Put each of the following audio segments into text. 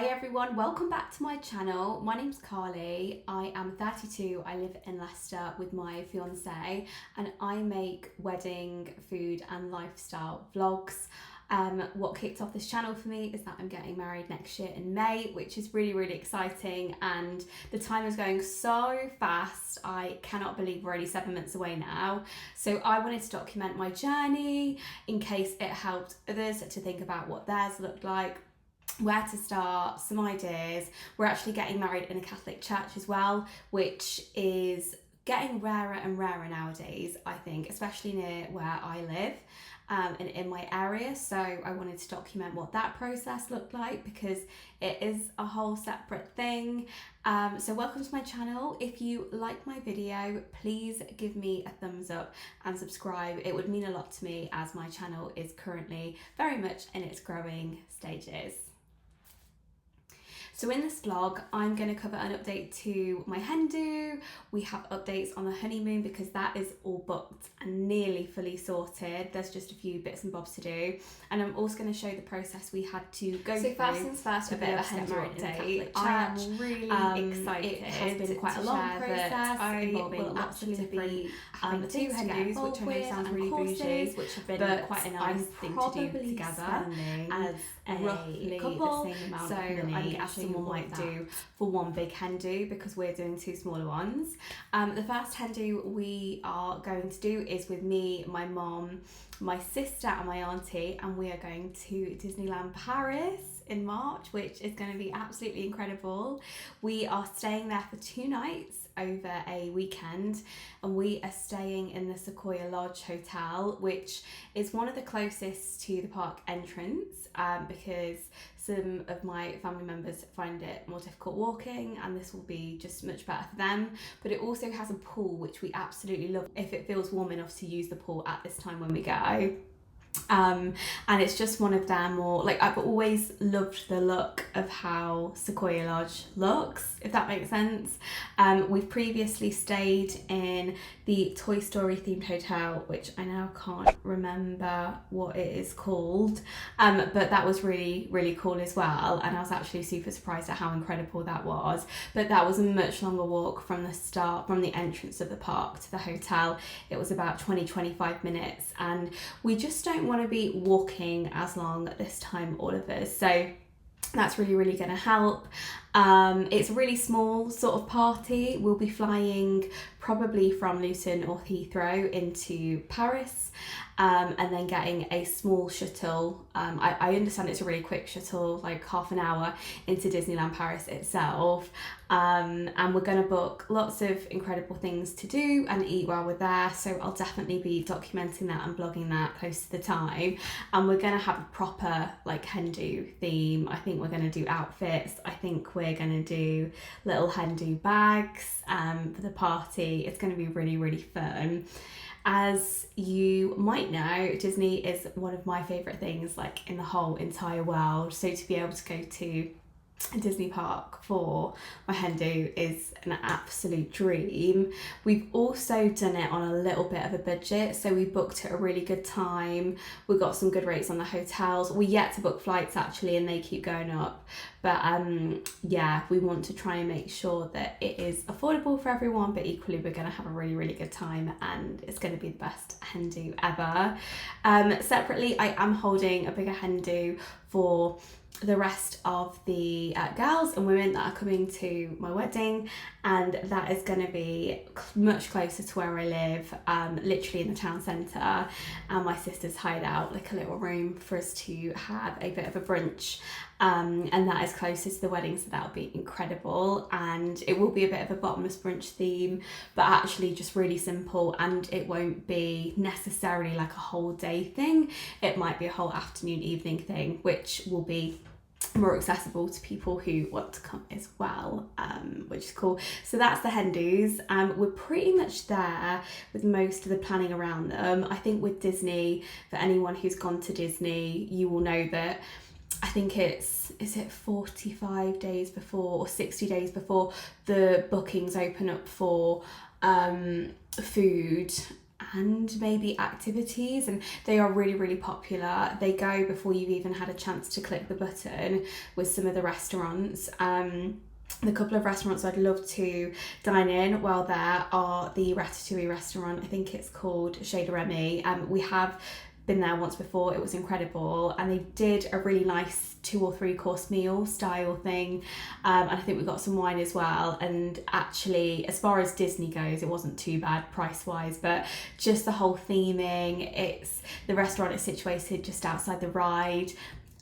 Hi everyone, welcome back to my channel. My name's Carly. I am 32. I live in Leicester with my fiance and I make wedding, food and lifestyle vlogs. What kicked off this channel for me is that I'm getting married next year in May, which is really exciting, and the time is going so fast. I cannot believe we're only 7 months away now. So I wanted to document my journey in case it helped others to think about what theirs looked like, where to start, some ideas. We're actually getting married in a Catholic church as well, which is getting rarer and rarer nowadays, I think, especially near where I live and in my area. So I wanted to document what that process looked like because it is a whole separate thing. So welcome to my channel. If you like my video, please give me a thumbs up and subscribe. It would mean a lot to me as my channel is currently very much in its growing stages. So in this vlog, I'm going to cover an update to my hen do. We have updates on the honeymoon because that is all booked and nearly fully sorted. There's just a few bits and bobs to do. And I'm also going to show the process we had to go through. So first things first, a bit of a hen do update. I am really excited. It has been quite a long process. I will absolutely having the two hen do's, which I know sounds really bougie, which have been quite a nice thing to do together as a couple. So I'm going to ask someone might do for one big hen do because we're doing two smaller ones. The first hen do we are going to do is with me, my mom, my sister and my auntie, and we are going to Disneyland Paris in March, which is going to be absolutely incredible. We are staying there for 2 nights over a weekend, and we are staying in the Sequoia Lodge Hotel, which is one of the closest to the park entrance because some of my family members find it more difficult walking, and this will be just much better for them. But it also has a pool, which we absolutely love if it feels warm enough to use the pool at this time when we go. And it's just one of their more, like, I've always loved the look of how Sequoia Lodge looks, if that makes sense. We've previously stayed in the Toy Story themed hotel, which I now can't remember what it is called, but that was really cool as well, and I was actually super surprised at how incredible that was. But that was a much longer walk from the entrance of the park to the hotel. It was about 20-25 minutes, and we just don't want to be walking as long this time, all of us, so that's really going to help. It's a really small sort of party. We'll be flying probably from Luton or Heathrow into Paris, and then getting a small shuttle. I understand it's a really quick shuttle, like half an hour into Disneyland Paris itself. And we're going to book lots of incredible things to do and eat while we're there, so I'll definitely be documenting that and blogging that close to the time. And we're going to have a proper like hen do theme. I think we're going to do outfits. I think we're going to do little hen do bags for the party. It's going to be really fun. As you might know, Disney is one of my favourite things like in the whole entire world, so to be able to go to a Disney park for my hen do is an absolute dream. We've also done it on a little bit of a budget, so we booked at a really good time. We got some good rates on the hotels. We're yet to book flights actually, and they keep going up, but yeah, we want to try and make sure that it is affordable for everyone, but equally we're going to have a really good time, and it's going to be the best hen do ever. Separately, I am holding a bigger hen do for the rest of the girls and women that are coming to my wedding, and that is going to be much closer to where I live, literally in the town centre, and my sister's hired out like a little room for us to have a bit of a brunch, and that is closest to the wedding, so that'll be incredible. And it will be a bit of a bottomless brunch theme, but actually just really simple, and it won't be necessarily like a whole day thing. It might be a whole afternoon evening thing, which will be more accessible to people who want to come as well, which is cool. So that's the hen do's. We're pretty much there with most of the planning around them. I think with Disney, for anyone who's gone to Disney, you will know that I think is it 45 days before or 60 days before the bookings open up for food and maybe activities, and they are really, really popular. They go before you've even had a chance to click the button with some of the restaurants. The couple of restaurants I'd love to dine in while there are the Ratatouille restaurant, I think it's called Chez de Remy. We have been there once before, it was incredible, and they did a really nice 2 or 3 course meal style thing, and I think we got some wine as well. And actually, as far as Disney goes, it wasn't too bad price wise, but just the whole theming, the restaurant is situated just outside the ride,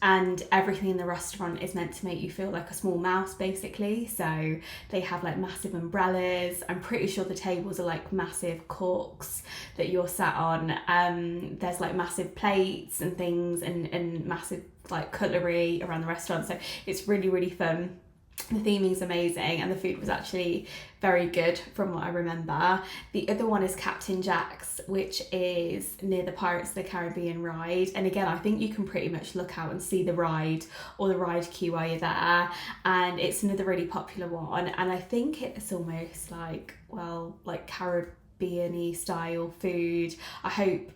and everything in the restaurant is meant to make you feel like a small mouse, basically. So they have like massive umbrellas. I'm pretty sure the tables are like massive corks that you're sat on. There's like massive plates and things, and massive like cutlery around the restaurant. So it's really, really fun. The theming's amazing, and the food was actually very good from what I remember. The other one is Captain Jack's, which is near the Pirates of the Caribbean ride, and again, I think you can pretty much look out and see the ride or the ride queue while you're there, and it's another really popular one, and I think it's almost like, well, like Caribbean-y style food. I hope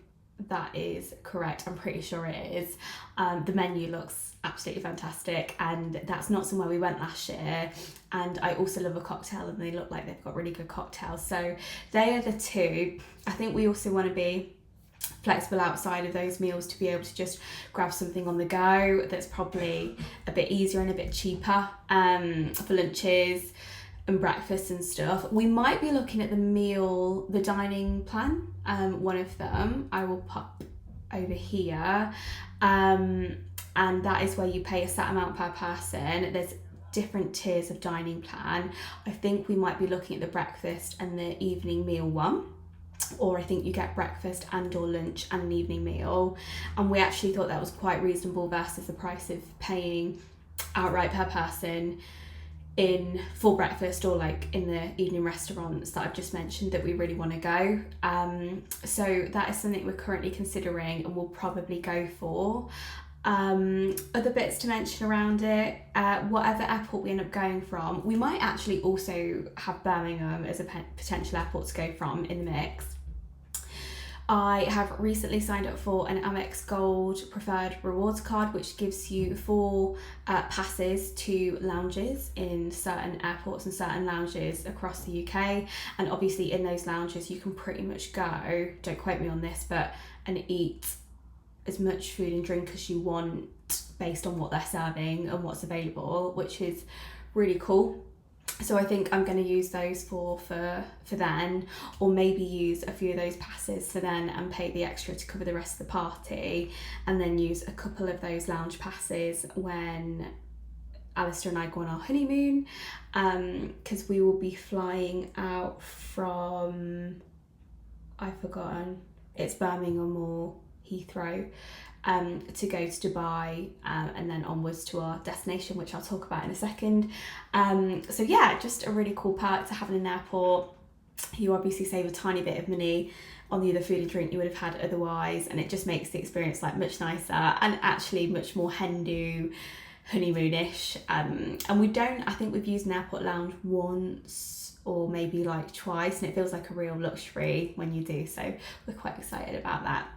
that is correct. I'm pretty sure it is. The menu looks absolutely fantastic, and that's not somewhere we went last year. And I also love a cocktail, and they look like they've got really good cocktails. So they are the two. I think we also want to be flexible outside of those meals to be able to just grab something on the go that's probably a bit easier and a bit cheaper for lunches and breakfast and stuff. We might be looking at the dining plan, one of them I will pop over here, and that is where you pay a set amount per person. There's different tiers of dining plan. I think we might be looking at the breakfast and the evening meal one, or I think you get breakfast and or lunch and an evening meal, and we actually thought that was quite reasonable versus the price of paying outright per person in full breakfast or like in the evening restaurants that I've just mentioned that we really want to go. So that is something we're currently considering and we'll probably go for. Other bits to mention around it, whatever airport we end up going from, we might actually also have Birmingham as a potential airport to go from in the mix. I have recently signed up for an Amex Gold Preferred Rewards card, which gives you 4 passes to lounges in certain airports and certain lounges across the UK. And obviously in those lounges you can pretty much go, don't quote me on this, but and eat as much food and drink as you want based on what they're serving and what's available, which is really cool. So I think I'm going to use those for then, or maybe use a few of those passes for then and pay the extra to cover the rest of the party, and then use a couple of those lounge passes when Alistair and I go on our honeymoon, because we will be flying out from, I've forgotten, it's Birmingham or Heathrow, to go to Dubai, and then onwards to our destination, which I'll talk about in a second. So yeah, just a really cool perk to have in an airport. You obviously save a tiny bit of money on the other food and drink you would have had otherwise, and it just makes the experience like much nicer and actually much more Hindu honeymoonish. And I think we've used an airport lounge once or maybe like twice, and it feels like a real luxury when you do, so we're quite excited about that.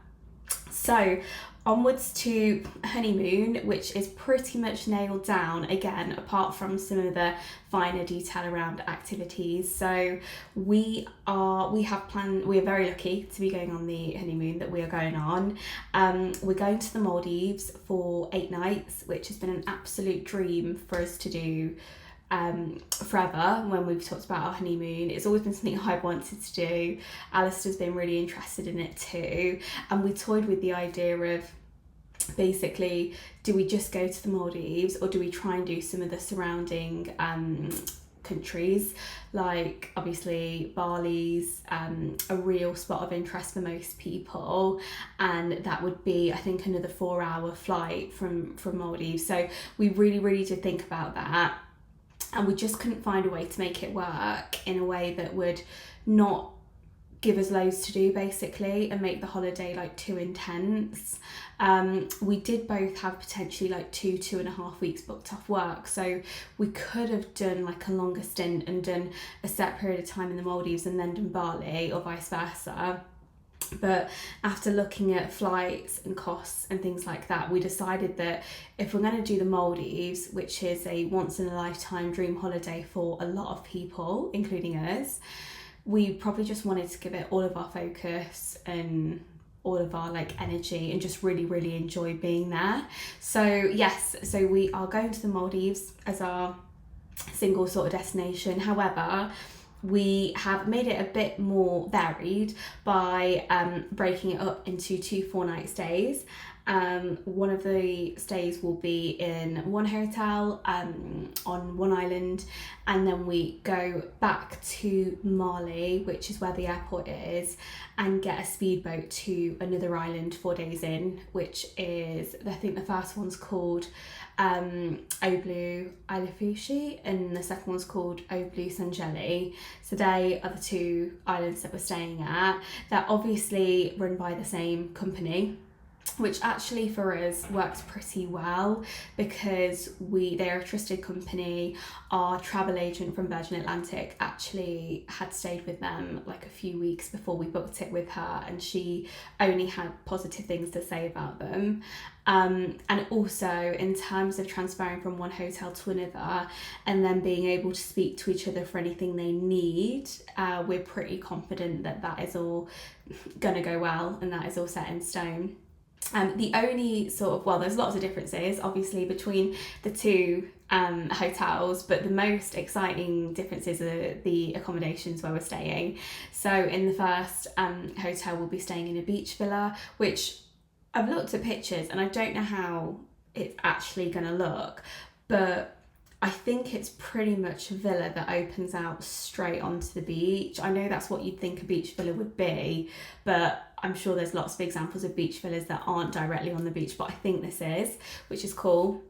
So onwards to honeymoon, which is pretty much nailed down again, apart from some of the finer detail around activities. So we are very lucky to be going on the honeymoon that we are going on. We're going to the Maldives for 8 nights, which has been an absolute dream for us to do forever. When we've talked about our honeymoon, it's always been something I've wanted to do. Alistair's been really interested in it too, and we toyed with the idea of basically, do we just go to the Maldives or do we try and do some of the surrounding countries? Like obviously Bali's a real spot of interest for most people, and that would be I think another 4-hour flight from Maldives. So we really did think about that, and we just couldn't find a way to make it work in a way that would not give us loads to do basically and make the holiday like too intense. We did both have potentially like 2.5 weeks booked off work, so we could have done like a longer stint and done a set period of time in the Maldives and then done Bali, or vice versa. But after looking at flights and costs and things like that, we decided that if we're going to do the Maldives, which is a once in a lifetime dream holiday for a lot of people, including us, we probably just wanted to give it all of our focus and all of our like energy and just really, really enjoy being there. So yes, so we are going to the Maldives as our single sort of destination. However, we have made it a bit more varied by breaking it up into 2 4-night stays. One of the stays will be in one hotel on one island, and then we go back to Mali, which is where the airport is, and get a speedboat to another island 4 days in, which is, I think the first one's called Oblu Ilafushi and the second one's called Oblu Sanjeli. So they are the 2 islands that we're staying at. They're obviously run by the same company, which actually for us works pretty well because they're a trusted company. Our travel agent from Virgin Atlantic actually had stayed with them like a few weeks before we booked it with her, and she only had positive things to say about them. And also in terms of transferring from one hotel to another and then being able to speak to each other for anything they need, we're pretty confident that that is all gonna go well and that is all set in stone. The only sort of, well, there's lots of differences obviously between the 2 hotels, but the most exciting differences are the accommodations where we're staying. So in the first hotel, we'll be staying in a beach villa, which I've looked at pictures and I don't know how it's actually going to look, but I think it's pretty much a villa that opens out straight onto the beach. I know that's what you'd think a beach villa would be, but I'm sure there's lots of examples of beach villas that aren't directly on the beach, but I think this is, which is cool.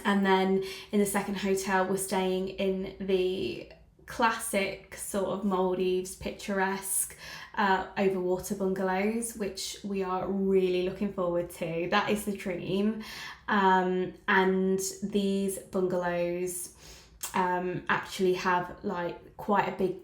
And then in the second hotel, we're staying in the classic sort of Maldives picturesque overwater bungalows, which we are really looking forward to. That is the dream. And these bungalows actually have like quite a big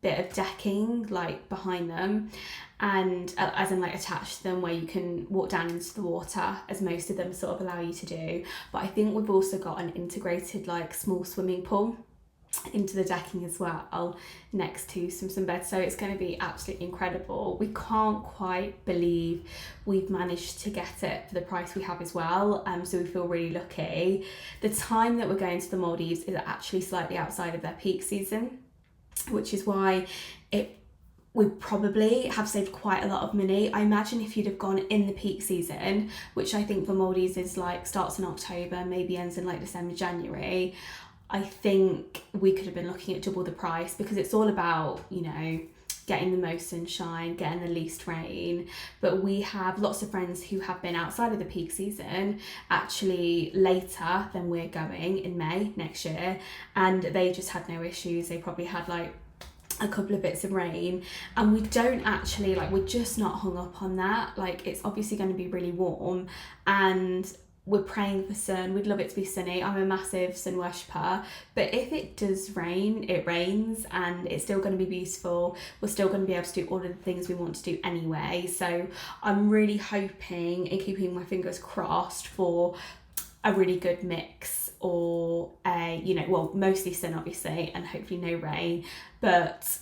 bit of decking like behind them, and as in like attached to them, where you can walk down into the water, as most of them sort of allow you to do. But I think we've also got an integrated like small swimming pool into the decking as well, next to some sunbeds. So it's going to be absolutely incredible. We can't quite believe we've managed to get it for the price we have as well. So we feel really lucky. The time that we're going to the Maldives is actually slightly outside of their peak season, which is why we probably have saved quite a lot of money. I imagine if you'd have gone in the peak season, which I think for Maldives is like starts in October, maybe ends in like December, January, I think we could have been looking at double the price, because it's all about, you know, getting the most sunshine, getting the least rain. But we have lots of friends who have been outside of the peak season, actually later than we're going in May next year, and they just had no issues. They probably had like a couple of bits of rain, and we don't actually like, we're just not hung up on that. Like, it's obviously going to be really warm and we're praying for sun. We'd love it to be sunny. I'm a massive sun worshipper, but if it does rain, it rains, and it's still going to be beautiful. We're still going to be able to do all of the things we want to do anyway. So I'm really hoping and keeping my fingers crossed for a really good mix, or a, you know, well, mostly sun obviously, and hopefully no rain, but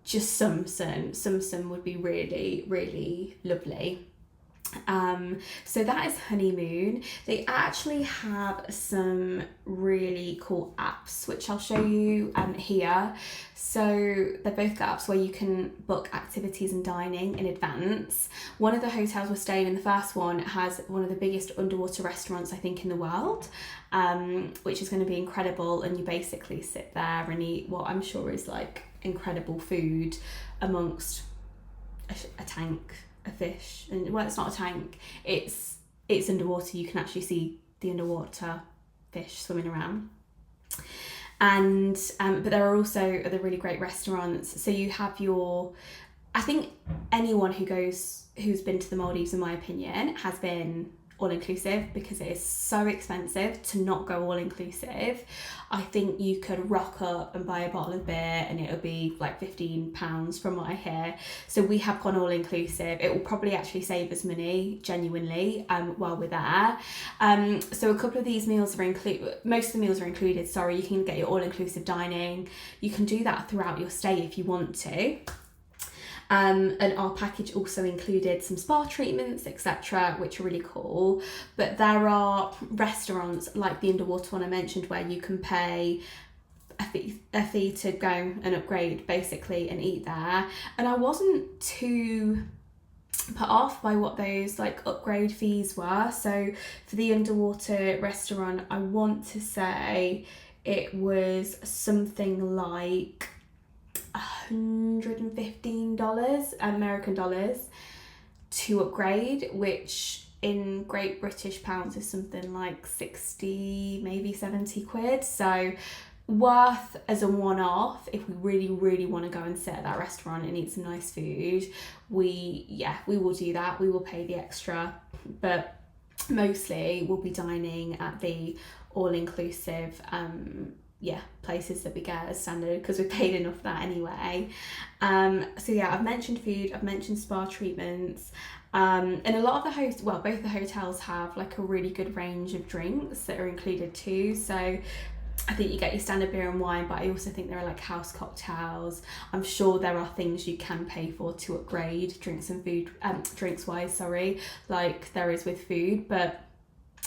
just some sun would be really, really lovely. So that is Honeymoon. They actually have some really cool apps, which I'll show you here. So they've both got apps where you can book activities and dining in advance. One of the hotels we're staying in, the first one, has one of the biggest underwater restaurants I think in the world, which is going to be incredible. And you basically sit there and eat what I'm sure is like incredible food amongst a tank, a fish, and well, it's not a tank, it's underwater. You can actually see the underwater fish swimming around. And but there are also other really great restaurants. So you have your, I think anyone who's been to the Maldives, in my opinion, has been all-inclusive because it is so expensive to not go all-inclusive. I think you could rock up and buy a bottle of beer and it'll be like £15 from what I hear. So we have gone all-inclusive. It will probably actually save us money, genuinely, while we're there. So a couple of these meals are included, most of the meals are included, sorry. You can get your all-inclusive dining. You can do that throughout your stay if you want to. And our package also included some spa treatments, etc., which are really cool. But there are restaurants like the underwater one I mentioned where you can pay a fee to go and upgrade basically and eat there. And I wasn't too put off by what those like upgrade fees were. So for the underwater restaurant, I want to say it was something like $115 American dollars to upgrade, which in Great British pounds is something like 60, maybe 70 quid. So worth as a one-off if we really want to go and sit at that restaurant and eat some nice food. We will do that. We will pay the extra, but mostly we'll be dining at the all-inclusive places that we get as standard because we paid enough for that anyway. So yeah, I've mentioned food, I've mentioned spa treatments, and a lot of both the hotels have like a really good range of drinks that are included too. So I think you get your standard beer and wine, but I also think there are like house cocktails. I'm sure there are things you can pay for to upgrade drinks wise, like there is with food, but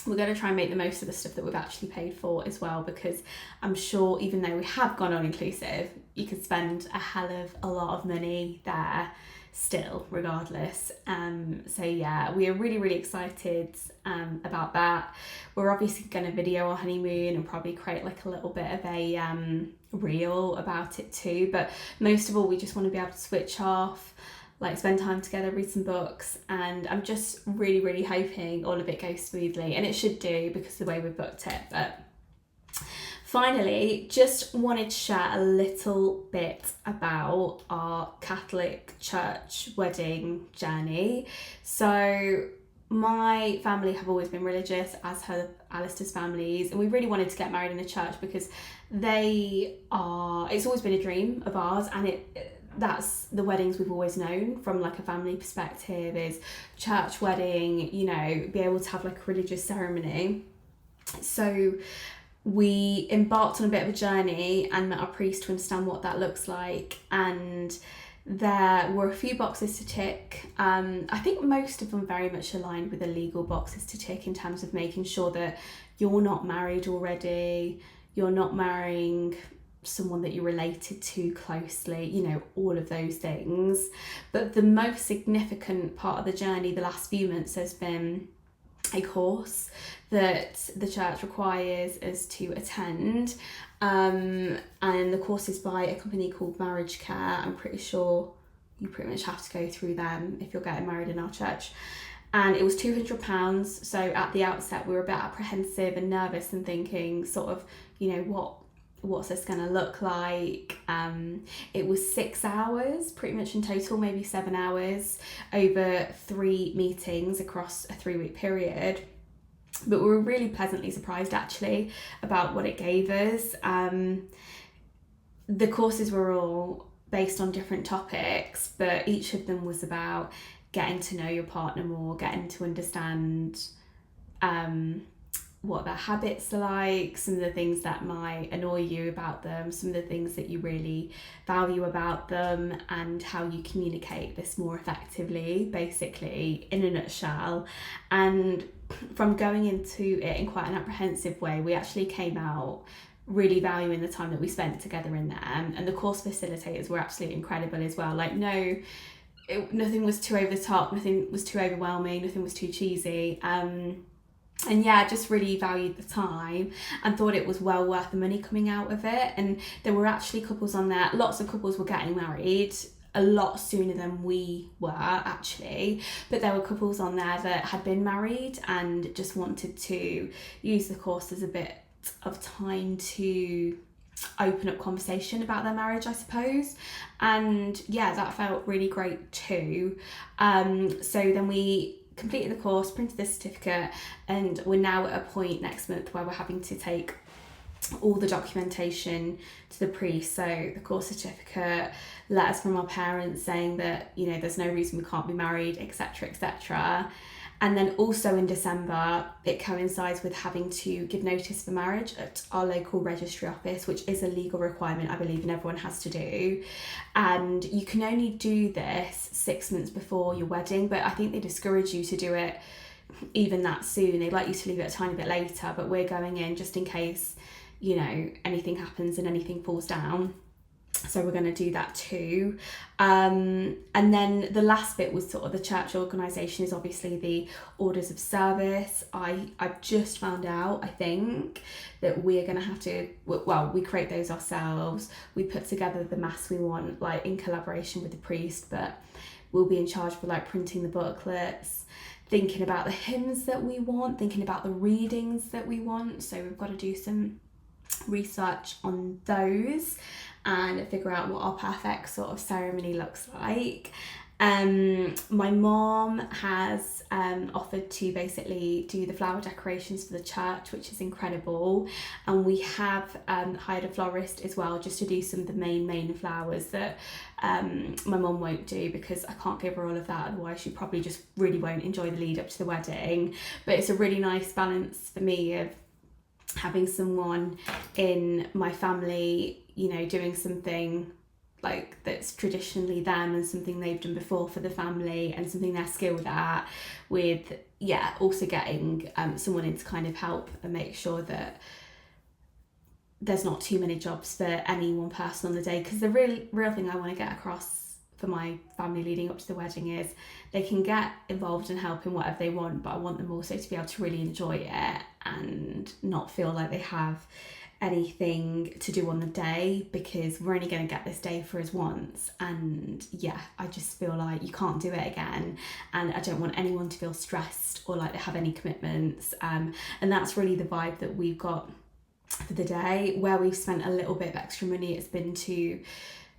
we're going to try and make the most of the stuff that we've actually paid for as well, because I'm sure even though we have gone all inclusive, you could spend a hell of a lot of money there still regardless. So yeah, we are really excited about that. We're obviously going to video our honeymoon and probably create like a little bit of a reel about it too, but most of all we just want to be able to switch off, like spend time together, read some books, and I'm just really hoping all of it goes smoothly, and it should do because of the way we've booked it. But finally, just wanted to share a little bit about our Catholic church wedding journey. So my family have always been religious, as have Alistair's families, and we really wanted to get married in a church because it's always been a dream of ours, and that's the weddings we've always known from like a family perspective, is church wedding, be able to have like a religious ceremony. So we embarked on a bit of a journey and met our priest to understand what that looks like, and there were a few boxes to tick. I think most of them very much aligned with the legal boxes to tick in terms of making sure that you're not married already, you're not marrying someone that you're related to closely, all of those things. But the most significant part of the journey the last few months has been a course that the church requires us to attend, and the course is by a company called Marriage Care. I'm pretty sure you pretty much have to go through them if you're getting married in our church, and it was £200. So at the outset we were a bit apprehensive and nervous and thinking sort of, what's this going to look like? It was 6 hours pretty much in total, maybe 7 hours over 3 meetings across a 3-week period. But we were really pleasantly surprised actually about what it gave us. The courses were all based on different topics, but each of them was about getting to know your partner more, getting to understand what their habits are like, some of the things that might annoy you about them, some of the things that you really value about them, and how you communicate this more effectively, basically, in a nutshell. And from going into it in quite an apprehensive way, we actually came out really valuing the time that we spent together in there. And the course facilitators were absolutely incredible as well. Like, nothing was too over the top, nothing was too overwhelming, nothing was too cheesy. And yeah, just really valued the time and thought it was well worth the money coming out of it. And there were actually couples on there, lots of couples were getting married a lot sooner than we were actually, but there were couples on there that had been married and just wanted to use the course as a bit of time to open up conversation about their marriage, I suppose. And yeah, that felt really great too. So then we completed the course, printed the certificate, and we're now at a point next month where we're having to take all the documentation to the priest, so the course certificate, letters from our parents saying that, you know, there's no reason we can't be married, etc, etc. And then also in December, it coincides with having to give notice for marriage at our local registry office, which is a legal requirement, I believe, and everyone has to do. And you can only do this 6 months before your wedding, but I think they discourage you to do it even that soon. They'd like you to leave it a tiny bit later, but we're going in just in case, you know, anything happens and anything falls down. So we're going to do that too. And then the last bit was sort of the church organisation, is obviously the orders of service. I've just found out, I think, that we're going to have to, well, we create those ourselves. We put together the mass we want, like in collaboration with the priest, but we'll be in charge for like printing the booklets, thinking about the hymns that we want, thinking about the readings that we want. So we've got to do some research on those and figure out what our perfect sort of ceremony looks like. My mom has offered to basically do the flower decorations for the church, which is incredible, and we have hired a florist as well, just to do some of the main flowers that my mom won't do, because I can't give her all of that, otherwise she probably just really won't enjoy the lead up to the wedding. But it's a really nice balance for me of having someone in my family, you know, doing something like that's traditionally them and something they've done before for the family and something they're skilled at, with also getting someone in to kind of help and make sure that there's not too many jobs for any one person on the day. Because the real thing I want to get across for my family leading up to the wedding is they can get involved and help in whatever they want, but I want them also to be able to really enjoy it and not feel like they have anything to do on the day, because we're only going to get this day for us once, and I just feel like you can't do it again, and I don't want anyone to feel stressed or like they have any commitments, and that's really the vibe that we've got for the day. Where we've spent a little bit of extra money, it's been to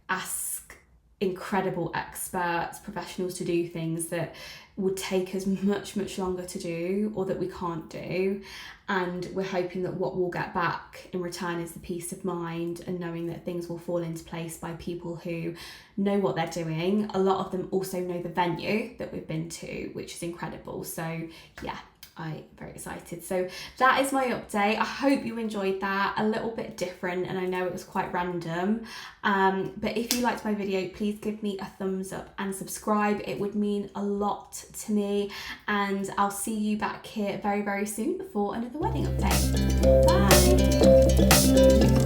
ask incredible experts, professionals to do things that would take us much longer to do, or that we can't do, and we're hoping that what we'll get back in return is the peace of mind and knowing that things will fall into place by people who know what they're doing. A lot of them also know the venue that we've been to, which is incredible. So I'm very excited. So that is my update. I hope you enjoyed that. A little bit different, and I know it was quite random. But if you liked my video, please give me a thumbs up and subscribe. It would mean a lot to me. And I'll see you back here very soon for another wedding update. Bye.